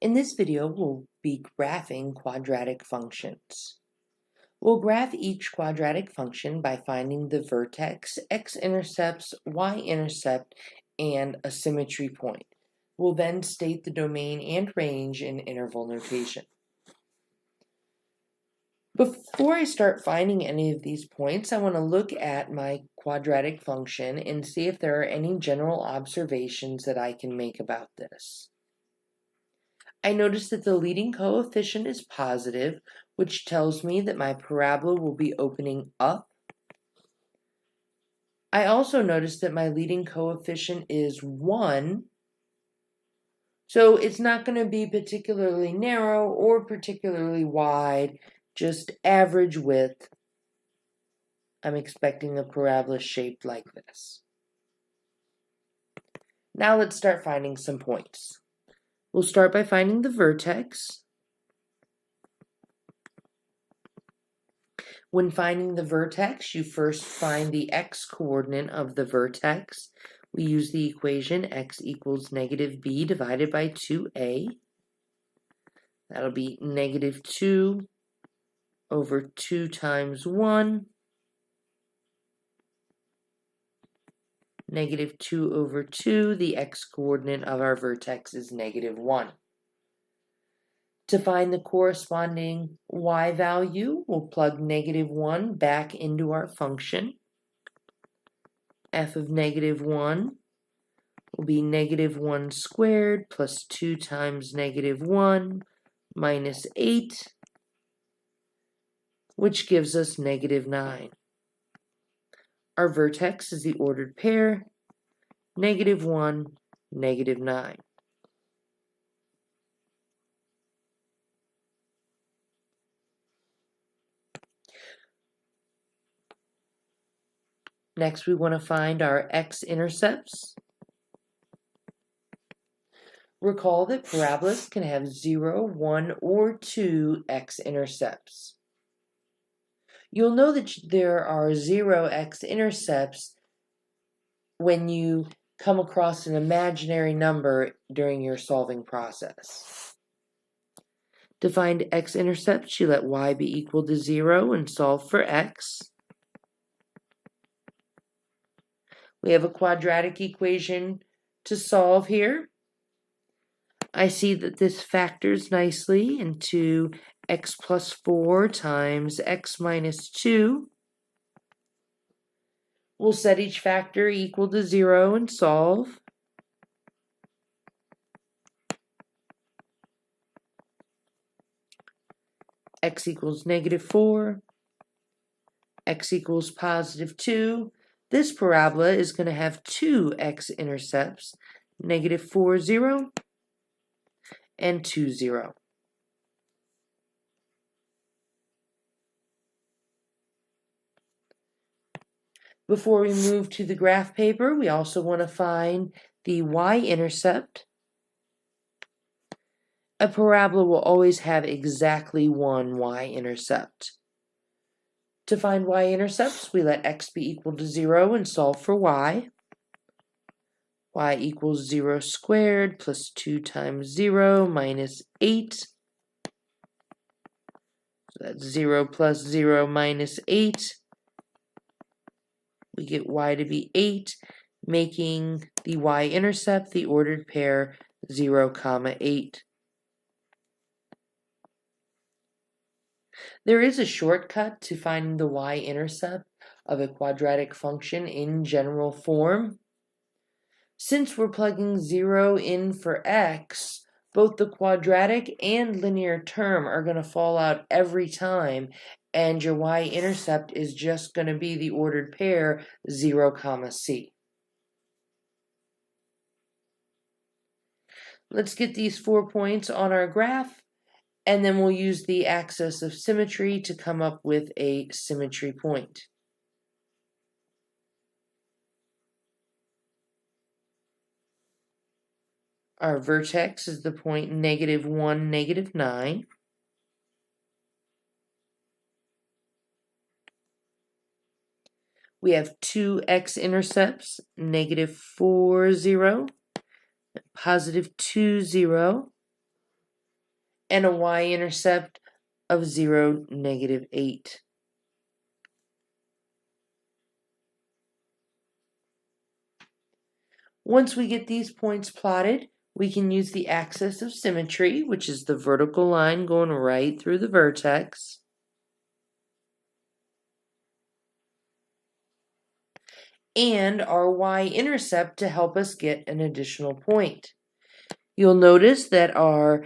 In this video, we'll be graphing quadratic functions. We'll graph each quadratic function by finding the vertex, X-intercepts, Y-intercept, and a symmetry point. We'll then state the domain and range in interval notation. Before I start finding any of these points, I want to look at my quadratic function and see if there are any general observations that I can make about this. I notice that the leading coefficient is positive, which tells me that my parabola will be opening up. I also notice that my leading coefficient is 1, so it's not going to be particularly narrow or particularly wide, just average width. I'm expecting a parabola shaped like this. Now let's start finding some points. We'll start by finding the vertex. When finding the vertex, you first find the x-coordinate of the vertex. We use the equation x equals -b divided by 2a. That'll be -2 over 2 times 1, -2 over 2. The x-coordinate of our vertex is -1. To find the corresponding y value, we'll plug -1 back into our function. F of -1 will be -1 squared plus 2 times -1 minus 8, which gives us -9. Our vertex is the ordered pair, -1, -9. Next, we want to find our x-intercepts. Recall that parabolas can have 0, 1, or 2 x-intercepts. You'll know that there are 0 x-intercepts when you come across an imaginary number during your solving process. To find x-intercepts, you let y be equal to 0 and solve for x. We have a quadratic equation to solve here. I see that this factors nicely into x plus 4 times x minus 2. We'll set each factor equal to 0 and solve. X equals -4. X equals +2. This parabola is going to have 2 x-intercepts, -4, 0, and 2, 0. Before we move to the graph paper, we also want to find the y-intercept. A parabola will always have exactly one y-intercept. To find y-intercepts, we let x be equal to 0 and solve for y. Y equals 0 squared plus 2 times 0 minus 8. So that's 0 plus 0 minus 8. We get y to be 8, making the y-intercept the ordered pair 0, 8. There is a shortcut to finding the y-intercept of a quadratic function in general form. Since we're plugging 0 in for x, both the quadratic and linear term are going to fall out every time, and your y-intercept is just going to be the ordered pair 0, c. Let's get these 4 points on our graph, and then we'll use the axis of symmetry to come up with a symmetry point. Our vertex is the point -1, -9. We have 2 x-intercepts, -4, 0, +2, 0. and a y-intercept of 0, -8. Once we get these points plotted, we can use the axis of symmetry, which is the vertical line going right through the vertex, and our y-intercept to help us get an additional point. You'll notice that our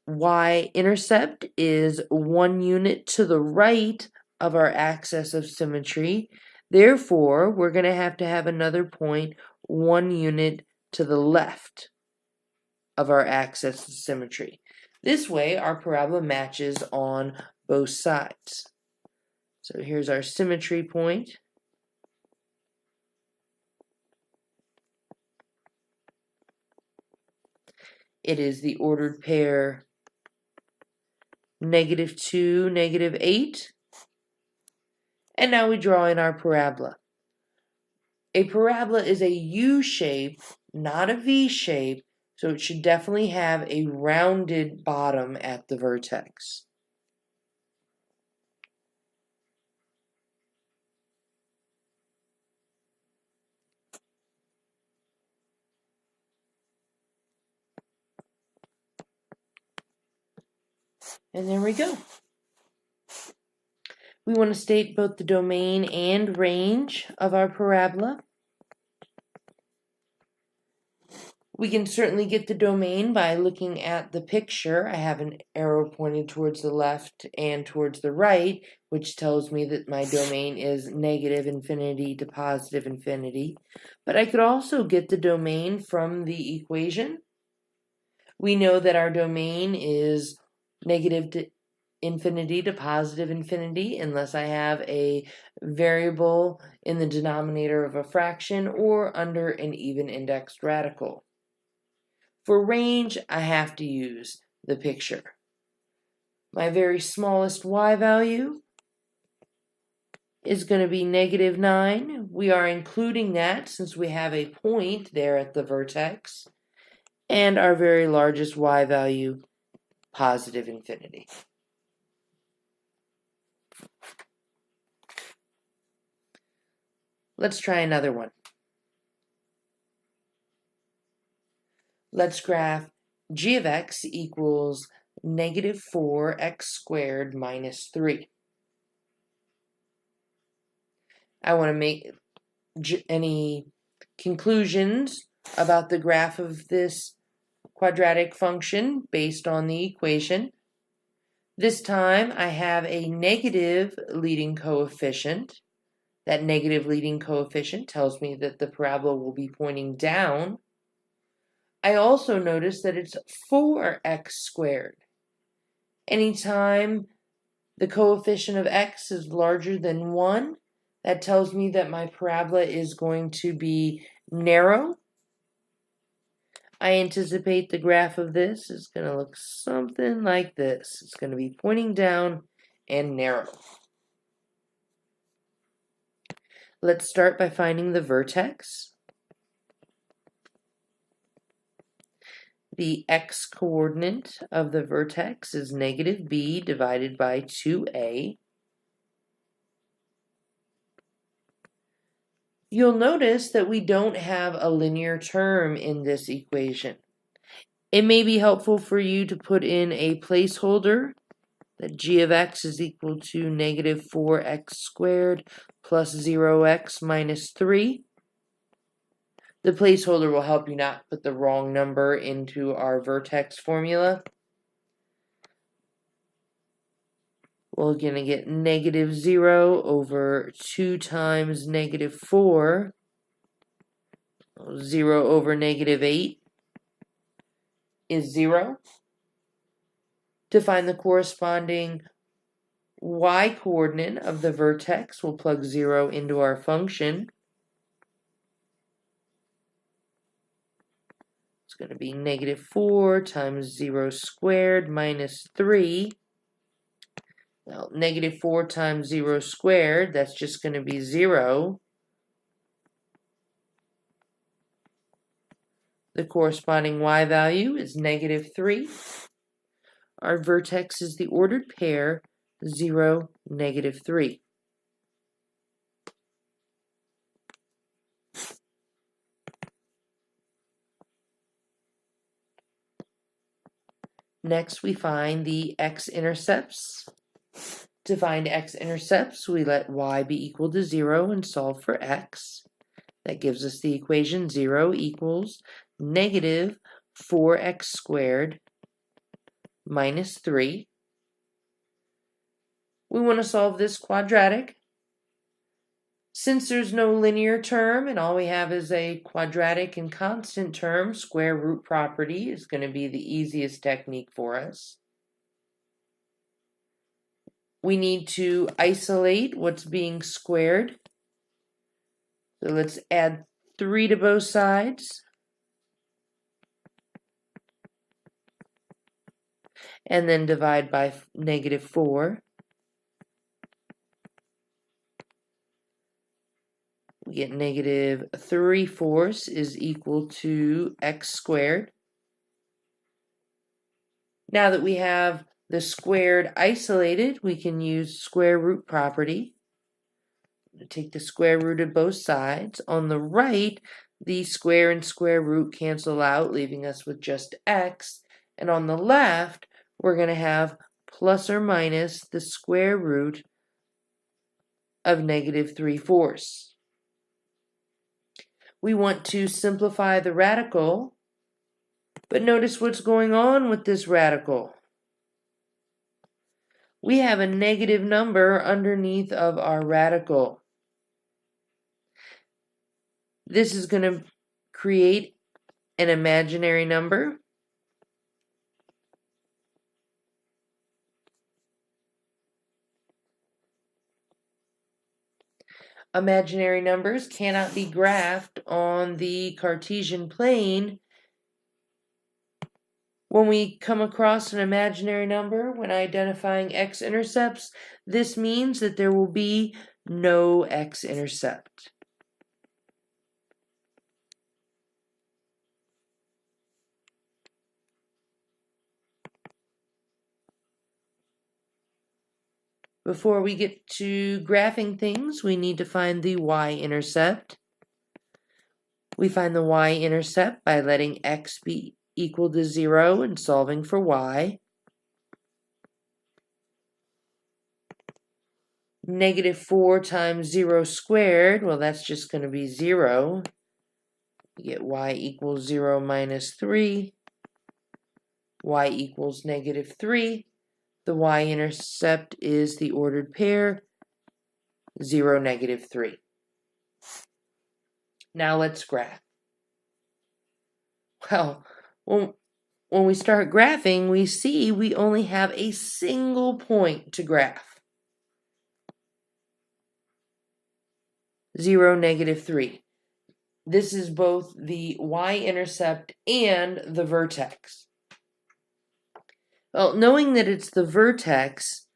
y-intercept is 1 unit to the right of our axis of symmetry. Therefore, we're going to have another point 1 unit to the left of our axis of symmetry. This way, our parabola matches on both sides. So here's our symmetry point. It is the ordered pair -2, -8. And now we draw in our parabola. A parabola is a U shape, not a V shape, so it should definitely have a rounded bottom at the vertex. And there we go. We want to state both the domain and range of our parabola. We can certainly get the domain by looking at the picture. I have an arrow pointed towards the left and towards the right, which tells me that my domain is -infinity to +infinity. But I could also get the domain from the equation. We know that our domain is -infinity to +infinity unless I have a variable in the denominator of a fraction or under an even-indexed radical. For range, I have to use the picture. My very smallest y value is going to be -9. We are including that since we have a point there at the vertex. And our very largest y value, +infinity. Let's try another one. Let's graph g of x equals -4x² minus 3. I want to make any conclusions about the graph of this quadratic function based on the equation. This time I have a negative leading coefficient. That negative leading coefficient tells me that the parabola will be pointing down. I also notice that it's 4x². Anytime the coefficient of x is larger than 1, that tells me that my parabola is going to be narrow. I anticipate the graph of this is going to look something like this. It's going to be pointing down and narrow. Let's start by finding the vertex. The x-coordinate of the vertex is -b divided by 2a. You'll notice that we don't have a linear term in this equation. It may be helpful for you to put in a placeholder that g of x is equal to -4x² plus 0x minus 3. The placeholder will help you not put the wrong number into our vertex formula. We're going to get -0 over 2 times -4. 0 over -8 is 0. To find the corresponding y-coordinate of the vertex, we'll plug 0 into our function. It's going to be -4 times 0² minus 3. Now, -4 times 0², that's just going to be 0. The corresponding y value is -3. Our vertex is the ordered pair 0, -3. Next, we find the x-intercepts. To find x-intercepts, we let y be equal to 0 and solve for x. That gives us the equation 0 equals -4x squared minus 3. We want to solve this quadratic. Since there's no linear term and all we have is a quadratic and constant term, square root property is going to be the easiest technique for us. We need to isolate what's being squared. So let's add 3 to both sides. And then divide by -4. We get -3/4 is equal to x squared. Now that we have the squared isolated, we can use square root property. Take the square root of both sides. On the right, the square and square root cancel out, leaving us with just x. And on the left, we're going to have plus or minus the square root of -3/4. We want to simplify the radical, but notice what's going on with this radical. We have a negative number underneath of our radical. This is going to create an imaginary number. Imaginary numbers cannot be graphed on the Cartesian plane. When we come across an imaginary number when identifying x-intercepts, this means that there will be no x-intercept. Before we get to graphing things, we need to find the y-intercept. We find the y-intercept by letting x be equal to 0 and solving for y. -4 times 0 squared, well, that's just going to be 0. You get y equals 0 minus 3. Y equals -3. The y-intercept is the ordered pair 0, -3. Now let's graph. Well, when we start graphing, we see we only have a single point to graph. 0, -3. This is both the y-intercept and the vertex. Well, knowing that it's the vertex,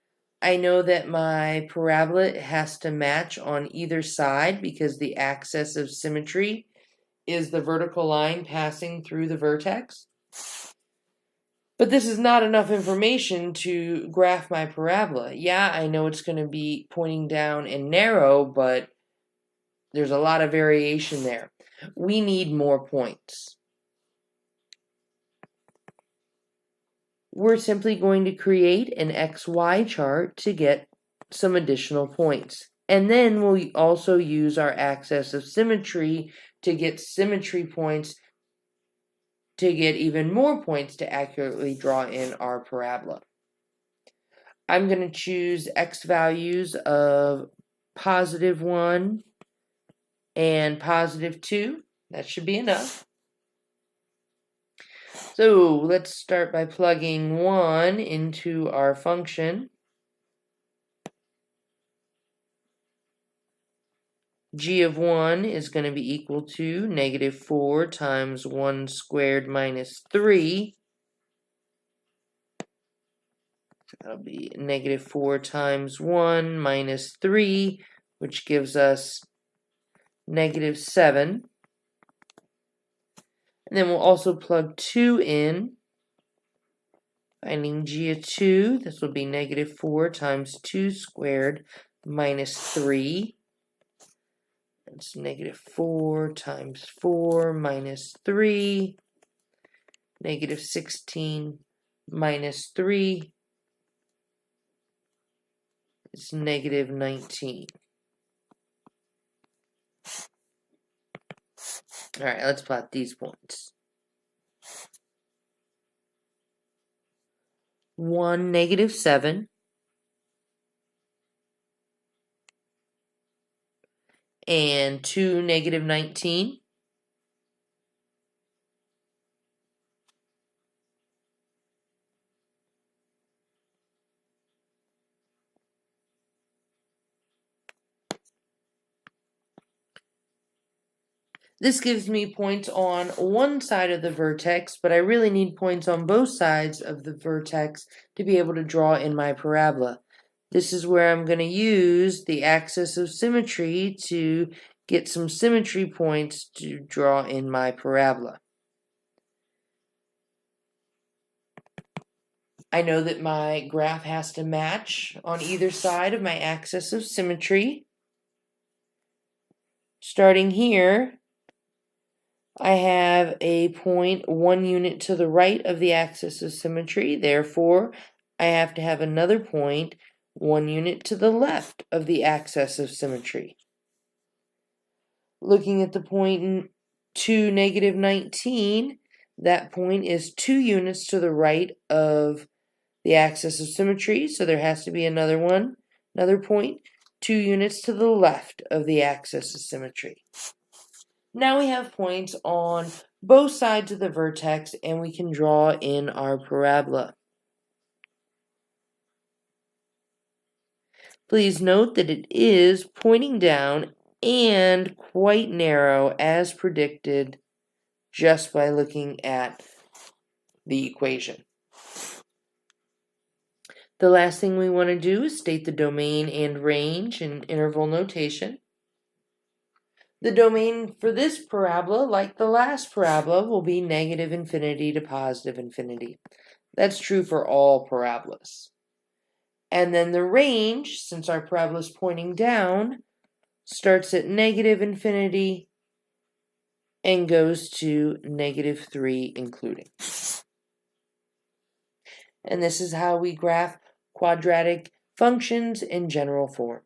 I know that my parabola has to match on either side because the axis of symmetry is the vertical line passing through the vertex. But this is not enough information to graph my parabola. Yeah, I know it's going to be pointing down and narrow, but there's a lot of variation there. We need more points. We're simply going to create an XY chart to get some additional points. And then we'll also use our axis of symmetry to get symmetry points to get even more points to accurately draw in our parabola. I'm going to choose x values of +1 and +2. That should be enough. So let's start by plugging 1 into our function. G of 1 is going to be equal to -4 times 1 squared minus 3. So that'll be -4 times 1 minus 3, which gives us -7. And then we'll also plug 2 in. Finding g of 2, this will be negative 4 times 2 squared minus 3. That's negative 4 times 4 minus 3. Negative 16 minus 3 is negative 19. All right, let's plot these points. 1, negative 7. And 2, negative 19. This gives me points on one side of the vertex, but I really need points on both sides of the vertex to be able to draw in my parabola. This is where I'm going to use the axis of symmetry to get some symmetry points to draw in my parabola. I know that my graph has to match on either side of my axis of symmetry. Starting here, I have a point 1 unit to the right of the axis of symmetry. Therefore, I have to have another point 1 unit to the left of the axis of symmetry. Looking at the point 2, negative 19, that point is 2 units to the right of the axis of symmetry, so there has to be another point 2 units to the left of the axis of symmetry. Now we have points on both sides of the vertex and we can draw in our parabola. Please note that it is pointing down and quite narrow as predicted just by looking at the equation. The last thing we want to do is state the domain and range in interval notation. The domain for this parabola, like the last parabola, will be negative infinity to positive infinity. That's true for all parabolas. And then the range, since our parabola is pointing down, starts at negative infinity and goes to negative 3 including. And this is how we graph quadratic functions in general form.